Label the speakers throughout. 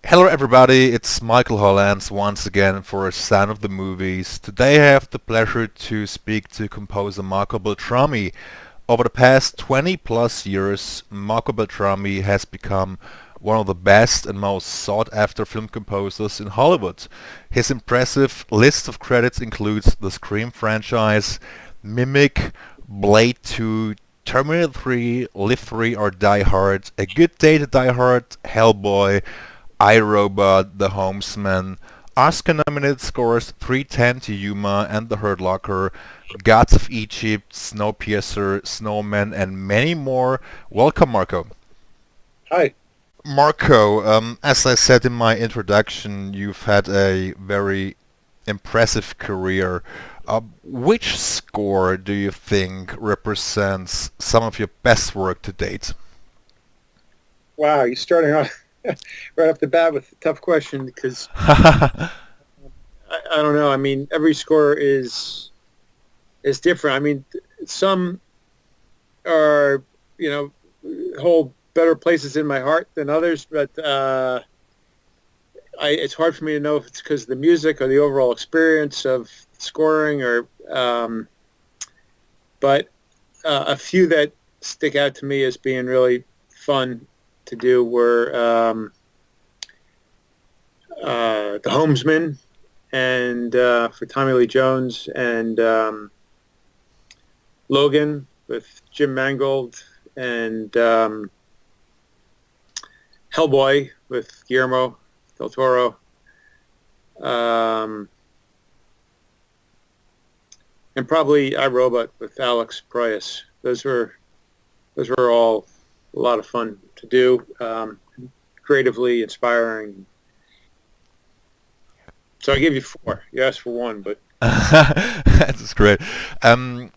Speaker 1: Hello everybody, it's Michael Hollands once again for Sound of the Movies. Today I have the pleasure to speak to composer Marco Beltrami. Over the past 20 plus years, Marco Beltrami has become one of the best and most sought after film composers in Hollywood. His impressive list of credits includes the Scream franchise, Mimic, Blade 2, Terminator 3, Live 3 or Die Hard, A Good Day to Die Hard, Hellboy, iRobot, The Homesman, Oscar-nominated scores 310 to Yuma and The Hurt Locker, Gods of Egypt, Snowpiercer, Snowman, and many more. Welcome, Marco.
Speaker 2: Hi.
Speaker 1: Marco, as I said in my introduction, you've had a very impressive career. Which score do you think represents some of your best work to date?
Speaker 2: Wow, you're starting off right off the bat with a tough question because I don't know. I mean, every score is different. I mean, some are hold better places in my heart than others, but it's hard for me to know if it's because of the music or the overall experience of scoring, or but a few that stick out to me as being really fun to do were The Homesman and for Tommy Lee Jones, and Logan with Jim Mangold, and Hellboy with Guillermo del Toro, um, and probably iRobot with Alex Proyas. Those were all a lot of fun to do, creatively inspiring. So I gave you four. You asked for one, but
Speaker 1: That's great. Um,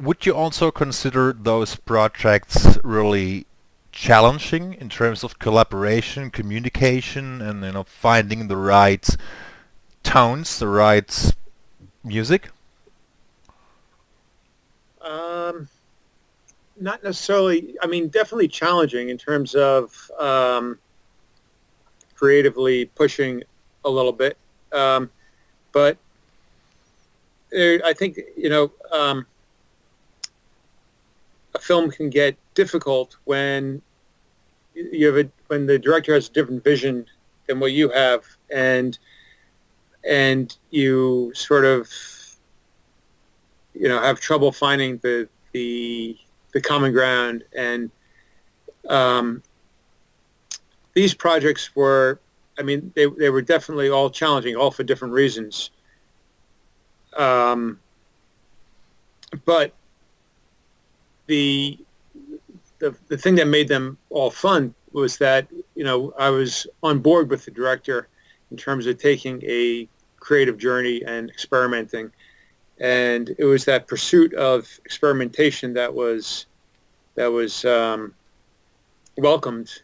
Speaker 1: would you also consider those projects really challenging in terms of collaboration, communication, and finding the right tones, the right music?
Speaker 2: um, not necessarily. I mean, definitely challenging in terms of creatively pushing a little bit. Um, but I think a film can get difficult when when the director has a different vision than what you have, and you sort of have trouble finding the common ground. And um, these projects were, I mean, they were definitely all challenging, all for different reasons. Um, but the, the thing that made them all fun was that I was on board with the director in terms of taking a creative journey and experimenting, and it was that pursuit of experimentation that was welcomed,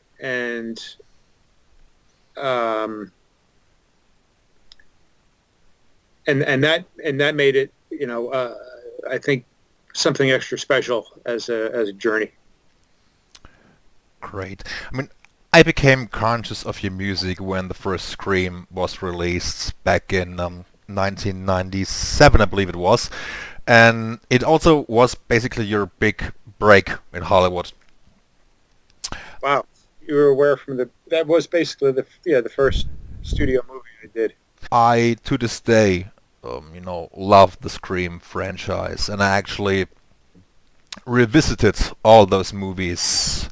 Speaker 2: um, and that made it, I think, something extra special as a journey.
Speaker 1: Great. I mean, I became conscious of your music when the first Scream was released back in 1997, I believe it was, and it also was basically your big break in Hollywood.
Speaker 2: Wow, you were aware from that was basically the first studio movie I did.
Speaker 1: I, to this day, love the Scream franchise, and I actually revisited all those movies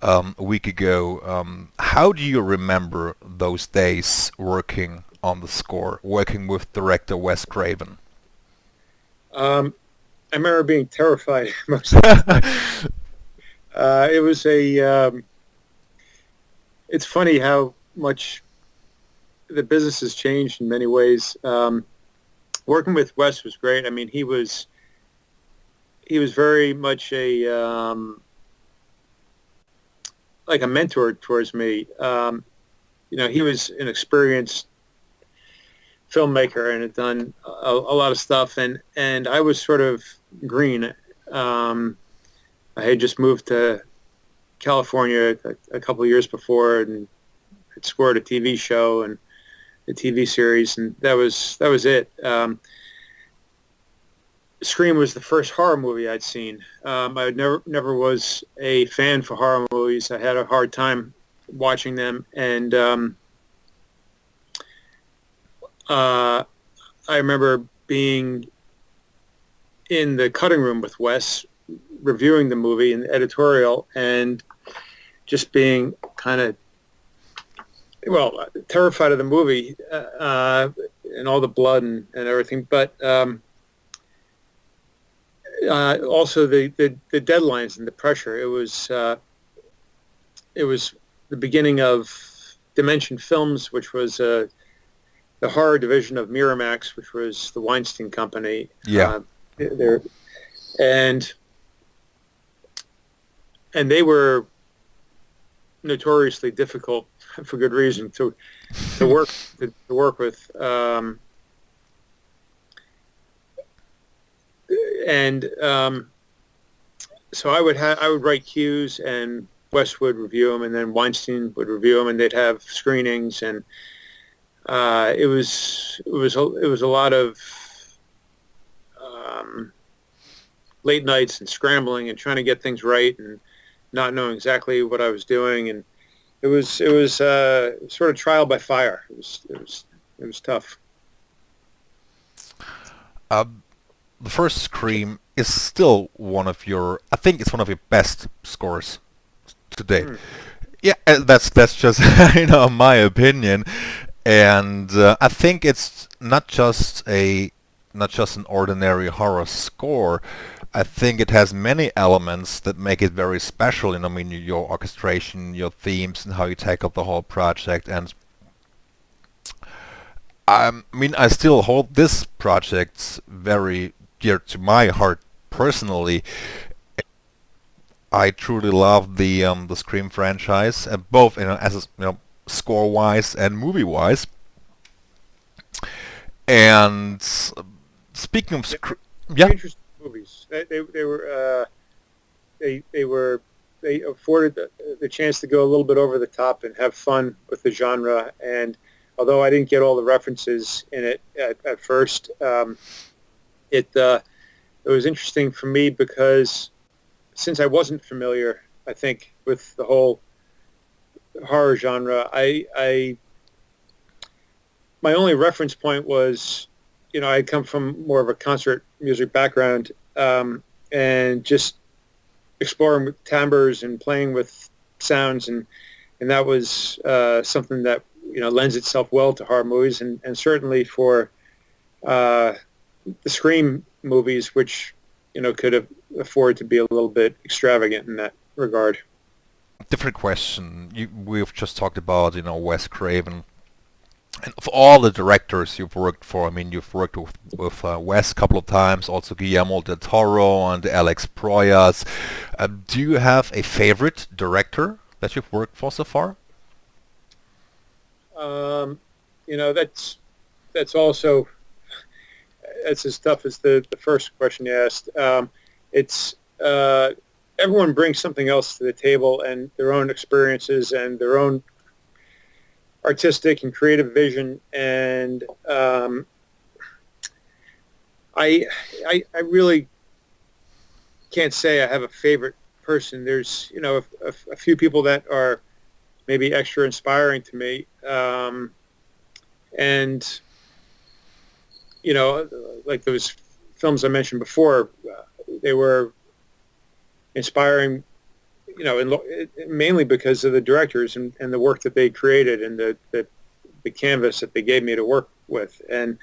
Speaker 1: a week ago. How do you remember those days working on the score, working with director Wes Craven?
Speaker 2: I remember being terrified most of the time. It was it's funny how much the business has changed in many ways. Working with Wes was great. I mean, he was very much a like a mentor towards me. He was an experienced filmmaker and had done a lot of stuff, and I was sort of green. Um, I had just moved to California a couple of years before, and had scored a TV show and a TV series, and that was it. Scream was the first horror movie I'd seen. I never was a fan for horror movies. I had a hard time watching them, and I remember being in the cutting room with Wes, reviewing the movie in the editorial, and just being kind of, terrified of the movie and all the blood and everything, but also the deadlines and the pressure. It was the beginning of Dimension Films, which was the horror division of Miramax, which was the Weinstein Company.
Speaker 1: Yeah.
Speaker 2: And they were notoriously difficult for good reason to work with. So I would write cues, and Wes would review them, and then Weinstein would review them, and they'd have screenings, and it was a lot of late nights and scrambling and trying to get things right and not knowing exactly what I was doing, and it was sort of trial by fire. It was tough.
Speaker 1: The first Scream is still I think it's one of your best scores to date. Yeah, that's just my opinion, and I think it's not just an ordinary horror score. I think it has many elements that make it very special. I mean, your orchestration, your themes, and how you tackle the whole project. And I mean, I still hold this project very dear to my heart personally. I truly love the Scream franchise, both as score-wise and movie-wise. And speaking of yeah.
Speaker 2: Interesting movies. They afforded the chance to go a little bit over the top and have fun with the genre. And although I didn't get all the references in it at first, it was interesting for me because since I wasn't familiar, I think, with the whole horror genre, my only reference point was, I come from more of a concert music background, and just exploring with timbres and playing with sounds, and that was something that lends itself well to horror movies, and certainly for the Scream movies, which could afford to be a little bit extravagant in that regard.
Speaker 1: Different question. We've just talked about Wes Craven. And of all the directors you've worked for, I mean, you've worked with Wes a couple of times, also Guillermo del Toro and Alex Proyas. Do you have a favorite director that you've worked for so far?
Speaker 2: That's also as tough as the first question you asked. It's everyone brings something else to the table and their own experiences and their own artistic and creative vision, and I really can't say I have a favorite person. There's a few people that are maybe extra inspiring to me, and like those films I mentioned before, they were inspiring, mainly because of the directors and the work that they created and the canvas that they gave me to work with. And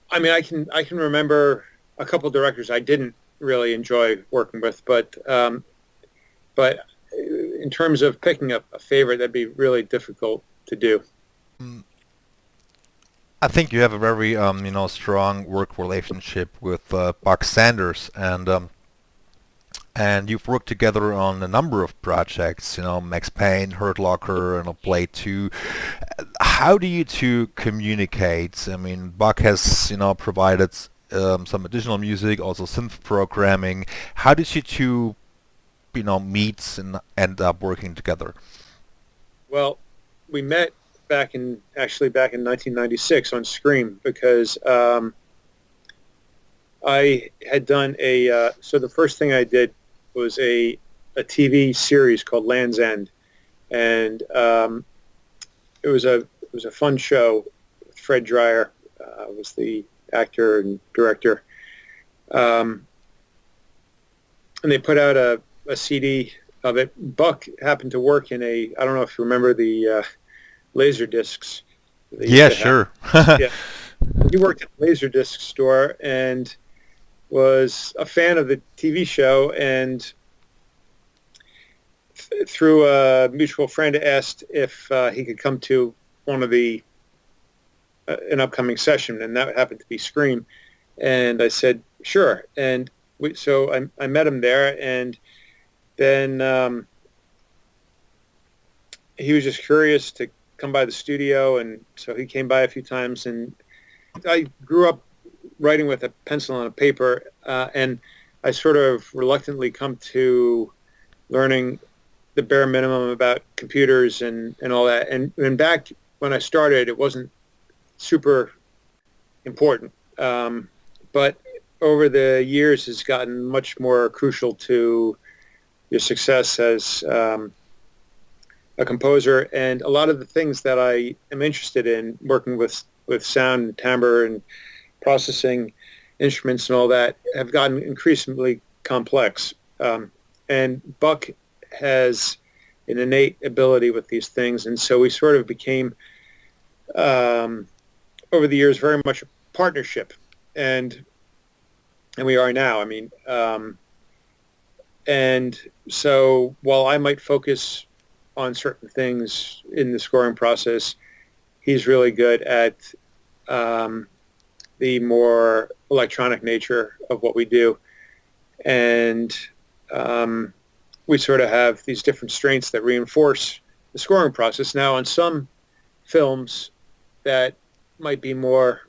Speaker 2: I mean, I can remember a couple of directors I didn't really enjoy working with, but in terms of picking up a favorite, that'd be really difficult to do.
Speaker 1: I think you have a very strong work relationship with Bach Sanders, and you've worked together on a number of projects, Max Payne, Hurt Locker, and Blade 2. How do you two communicate? I mean, Bach has, provided some additional music, also synth programming. How did you two meet and end up working together?
Speaker 2: Well, we met back in 1996 on Scream because I had done so the first thing I did was a TV series called Land's End, and it was a fun show. Fred Dreyer was the actor and director, and they put out a CD of it. Buck happened to work in I don't know if you remember the laser discs.
Speaker 1: Yeah, sure.
Speaker 2: Yeah, he worked at a laser disc store and was a fan of the TV show, and through a mutual friend asked if he could come to one of an upcoming session, and that happened to be Scream. And I said, sure. And so I met him there, and then he was just curious to come by the studio, and so he came by a few times. And I grew up writing with a pencil and a paper, and I sort of reluctantly come to learning the bare minimum about computers and all that. And back when I started, it wasn't super important. But over the years, it's gotten much more crucial to your success as a composer. And a lot of the things that I am interested in, working with sound and timbre and processing instruments and all that, have gotten increasingly complex. And Buck has an innate ability with these things. And so we sort of became, over the years, very much a partnership. And we are now. I mean, and so while I might focus on certain things in the scoring process, he's really good at the more electronic nature of what we do. And we sort of have these different strengths that reinforce the scoring process. Now, on some films that might be more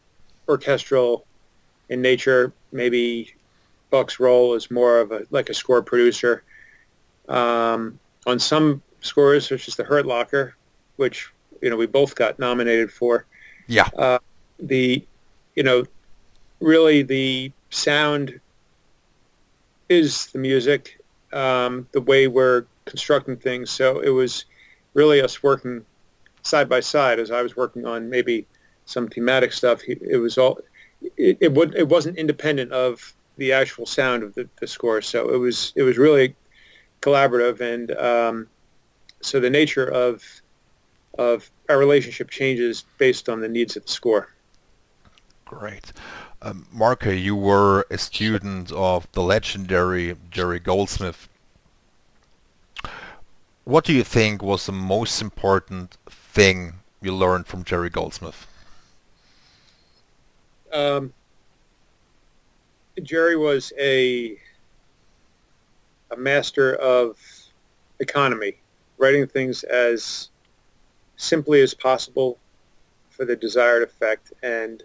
Speaker 2: orchestral in nature, maybe Buck's role is more of like a score producer. On some scores, such as the Hurt Locker, which we both got nominated for.
Speaker 1: Yeah.
Speaker 2: Really the sound is the music, the way we're constructing things. So it was really us working side by side. As I was working on maybe some thematic stuff, it wasn't independent of the actual sound of the score. So it was really collaborative, and so the nature of our relationship changes based on the needs of the score.
Speaker 1: Great. Marco, you were a student of the legendary Jerry Goldsmith. What do you think was the most important thing you learned from Jerry Goldsmith?
Speaker 2: Jerry was a master of economy, writing things as simply as possible for the desired effect, and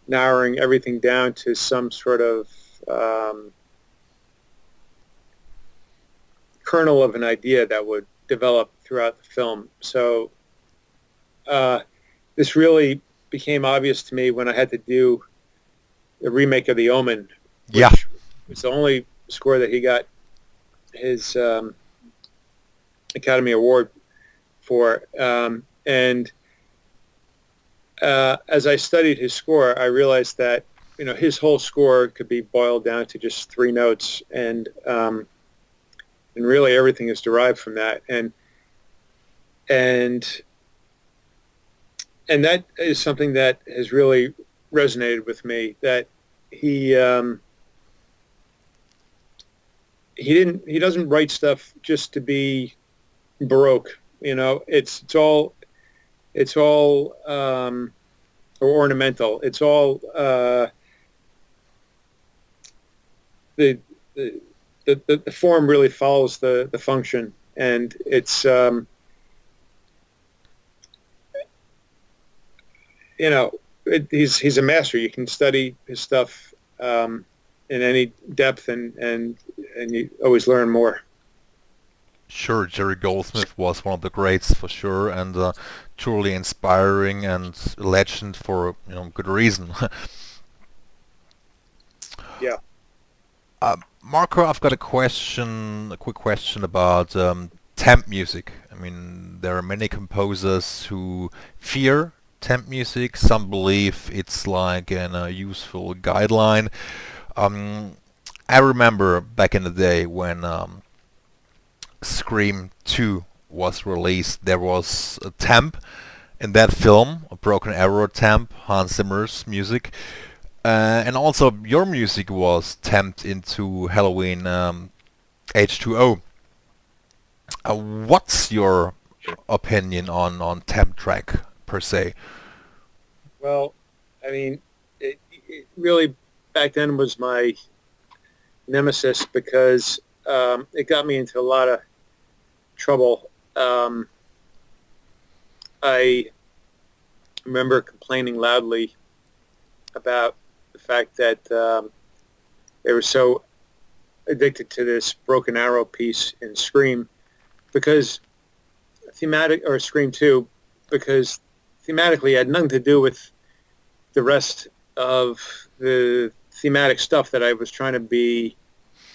Speaker 2: narrowing everything down to some sort of kernel of an idea that would develop throughout the film. So this really became obvious to me when I had to do the remake of The Omen, which was the only score that he got his Academy Award for. And as I studied his score, I realized that his whole score could be boiled down to just 3 notes, and really everything is derived from that. And that is something that has really resonated with me. That he doesn't write stuff just to be Baroque. It's all or ornamental. It's all the form really follows the function, and it's he's a master. You can study his stuff in any depth, and you always learn more.
Speaker 1: Sure, Jerry Goldsmith was one of the greats for sure, and truly inspiring and a legend for good reason.
Speaker 2: Yeah.
Speaker 1: Marco, I've got a quick question about temp music. I mean, there are many composers who fear temp music. Some believe it's like a useful guideline. Um, I remember back in the day when Scream 2 was released, there was a temp in that film, a Broken Arrow temp, Hans Zimmer's music. And also your music was temped into Halloween H2O. What's your opinion on temp track per se?
Speaker 2: Well, I mean, it really back then was my nemesis because it got me into a lot of trouble. I remember complaining loudly about the fact that they were so addicted to this Broken Arrow piece in Scream because Scream 2, because thematically it had nothing to do with the rest of the thematic stuff that I was trying to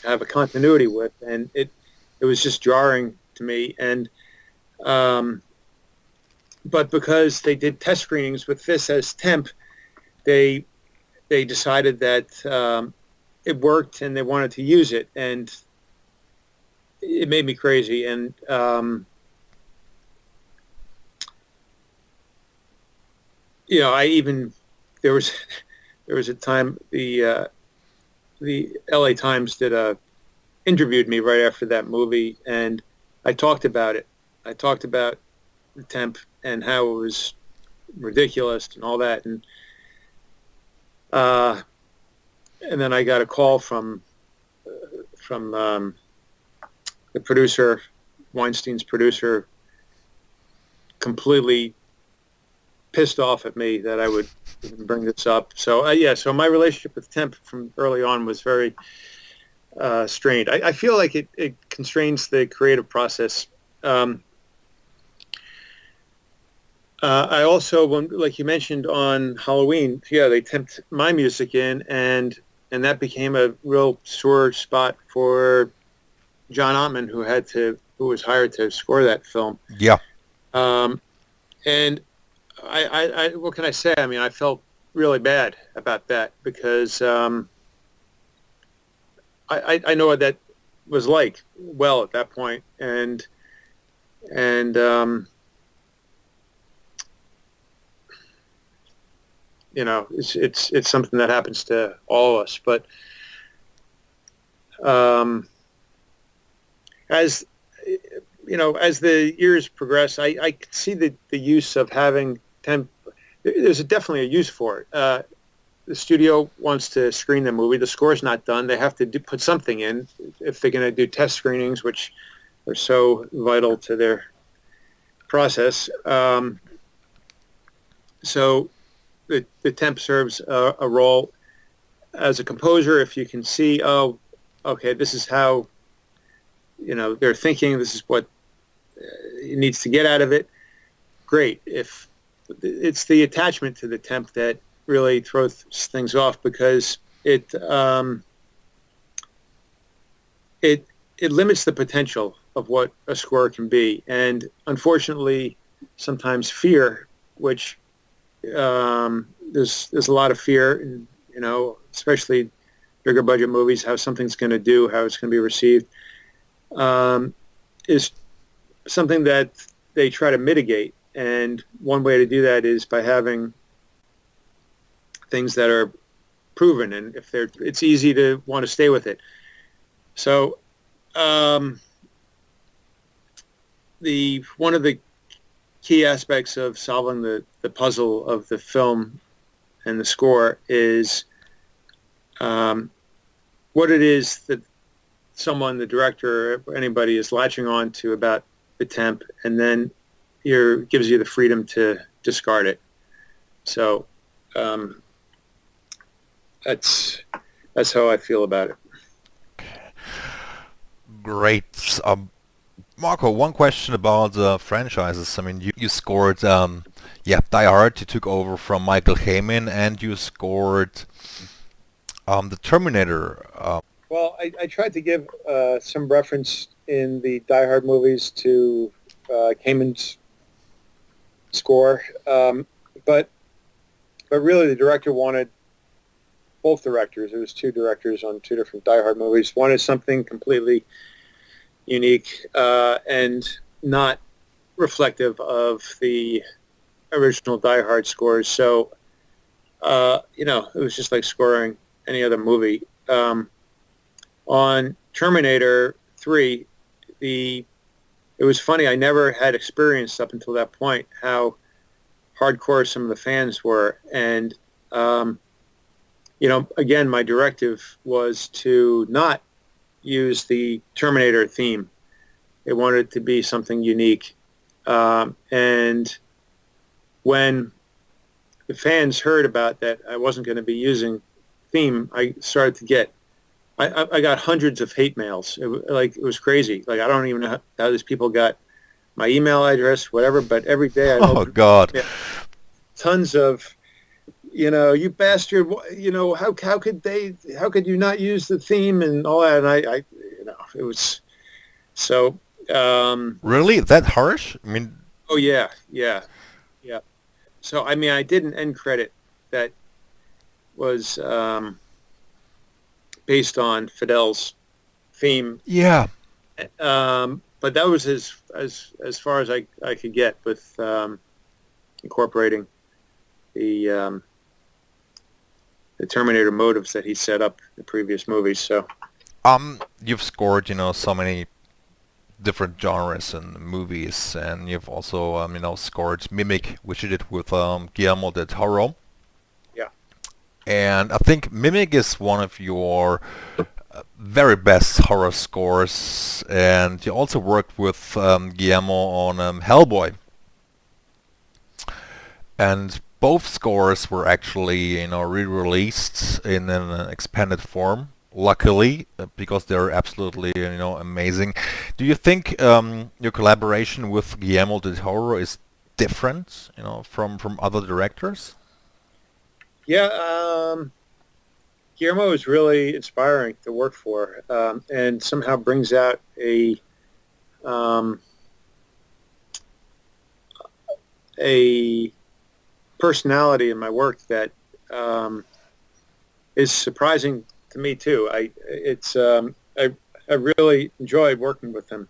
Speaker 2: have a continuity with, and it was just jarring to me. And but because they did test screenings with this as temp, they decided that it worked and they wanted to use it, and it made me crazy. And I even there was a time the LA Times interviewed me right after that movie, and I talked about it. I talked about the temp and how it was ridiculous and all that, and then I got a call from the producer, Weinstein's producer, completely pissed off at me that I would even bring this up. So so my relationship with temp from early on was very strained. I feel like it constrains the creative process. I also, like you mentioned on Halloween, they temped my music in, and that became a real sore spot for John Ottman, who was hired to score that film.
Speaker 1: Yeah.
Speaker 2: And I what can I say? I mean, I felt really bad about that because I know what that was like well at that point, and it's something that happens to all of us. But as as the years progress, I could see the use of having temp. There's definitely a use for it. The studio wants to screen the movie. The score's not done. They have to put something in if they're going to do test screenings, which are so vital to their process. So the temp serves a role as a composer. If you can see, oh, okay, this is how they're thinking, this is what it needs to get out of it, great. If it's the attachment to the temp that really throws things off, because it limits the potential of what a score can be. And unfortunately, sometimes fear, which there's a lot of fear, in, especially bigger budget movies, how something's going to do, how it's going to be received, is something that they try to mitigate. And one way to do that is by having things that are proven, and it's easy to want to stay with it. So one of the key aspects of solving the puzzle of the film and the score is what it is that the director or anybody is latching on to about the temp, and then gives you the freedom to discard it. So that's that's how I feel about it.
Speaker 1: Great. Marco, one question about franchises. I mean, you scored, Die Hard. You took over from Michael Kamen, and you scored the Terminator.
Speaker 2: Well, I tried to give some reference in the Die Hard movies to Kamen's score, but really the director wanted, both directors, it was two directors on two different Die Hard movies, wanted something completely unique and not reflective of the original Die Hard scores. So, it was just like scoring any other movie. On Terminator 3, it was funny. I never had experienced up until that point how hardcore some of the fans were. And, again, my directive was to not use the Terminator theme. They wanted it to be something unique. And when the fans heard about that I wasn't going to be using theme, I started to get, I got hundreds of hate mails. It was crazy. Like, I don't even know how these people got my email address, whatever, but every day
Speaker 1: God.
Speaker 2: Tons of, you bastard, how could you not use the theme and all that? And I it was so.
Speaker 1: Really? That harsh? I mean.
Speaker 2: Oh yeah. So, I mean, I did an end credit that was based on Fidel's theme.
Speaker 1: Yeah.
Speaker 2: But that was as far as I could get with incorporating the Terminator motives that he set up in the previous movies. So,
Speaker 1: you've scored, so many different genres and movies, and you've also, scored Mimic, which you did with Guillermo del Toro.
Speaker 2: Yeah.
Speaker 1: And I think Mimic is one of your very best horror scores, and you also worked with Guillermo on Hellboy. And both scores were actually, re-released in an expanded form. Luckily, because they're absolutely, amazing. Do you think your collaboration with Guillermo del Toro is different, from other directors?
Speaker 2: Yeah, Guillermo is really inspiring to work for, and somehow brings out a personality in my work that is surprising to me too. I really enjoyed working with him.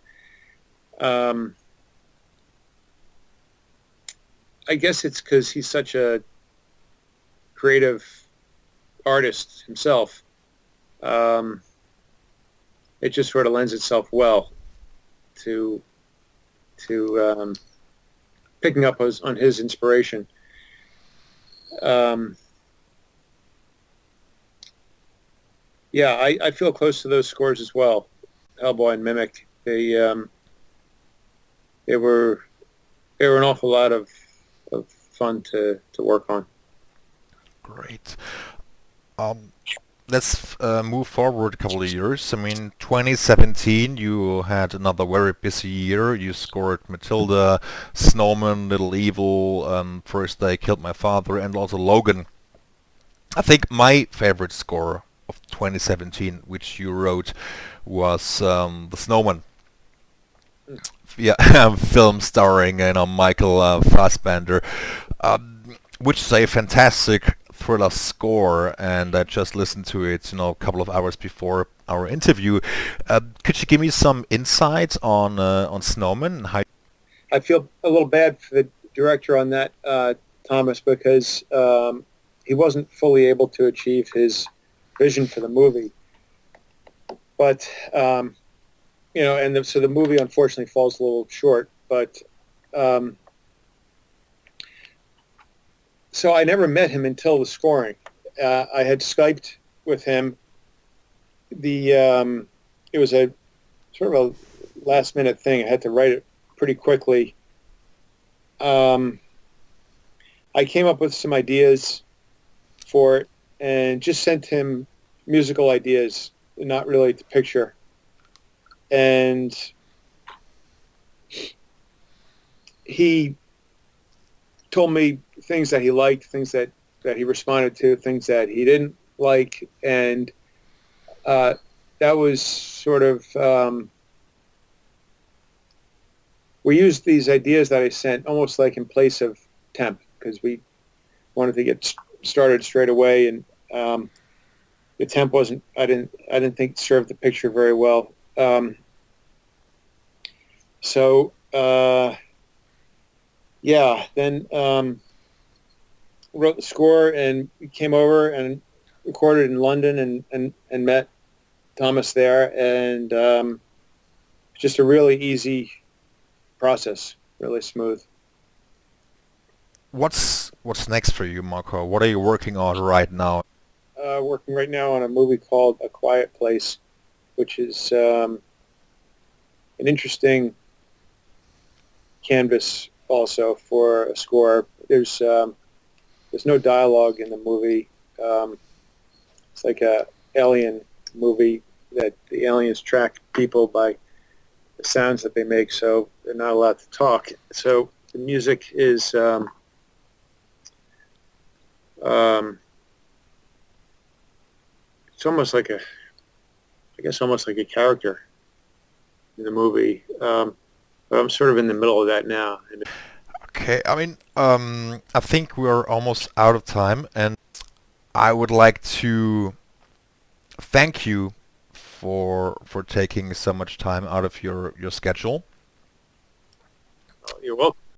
Speaker 2: I guess it's because he's such a creative artist himself. It just sort of lends itself well to picking up on his inspiration. Yeah, I feel close to those scores as well. Hellboy and Mimic. They were an awful lot of fun to work on.
Speaker 1: Great. Let's move forward a couple of years. I mean, 2017, you had another very busy year. You scored Matilda, Snowman, Little Evil, First Day Killed My Father, and also Logan. I think my favorite score of 2017, which you wrote, was The Snowman. Yeah, film starring Michael Fassbender, which is a fantastic thriller score, and I just listened to it, a couple of hours before our interview. Could you give me some insights on Snowman and how?
Speaker 2: I feel a little bad for the director on that, Thomas, because he wasn't fully able to achieve his vision for the movie. But so the movie unfortunately falls a little short. But so I never met him until the scoring. I had Skyped with him. It was a sort of a last minute thing. I had to write it pretty quickly. I came up with some ideas for it and just sent him musical ideas, not really to picture. And he told me things that he liked, things that he responded to, things that he didn't like, and that was sort of we used these ideas that I sent almost like in place of temp, because we wanted to get started straight away, and the temp wasn't. I didn't think served the picture very well. So yeah, then wrote the score and came over and recorded in London and met Thomas there, and just a really easy process, really smooth.
Speaker 1: What's next for you, Marco? What are you working on right now?
Speaker 2: Working right now on a movie called A Quiet Place, which is an interesting canvas also for a score. There's no dialogue in the movie. It's like a alien movie that the aliens track people by the sounds that they make, so they're not allowed to talk. So the music is it's almost like almost like a character in the movie. But I'm sort of in the middle of that now.
Speaker 1: Okay, I mean, I think we're almost out of time, and I would like to thank you for taking so much time out of your schedule.
Speaker 2: You're welcome.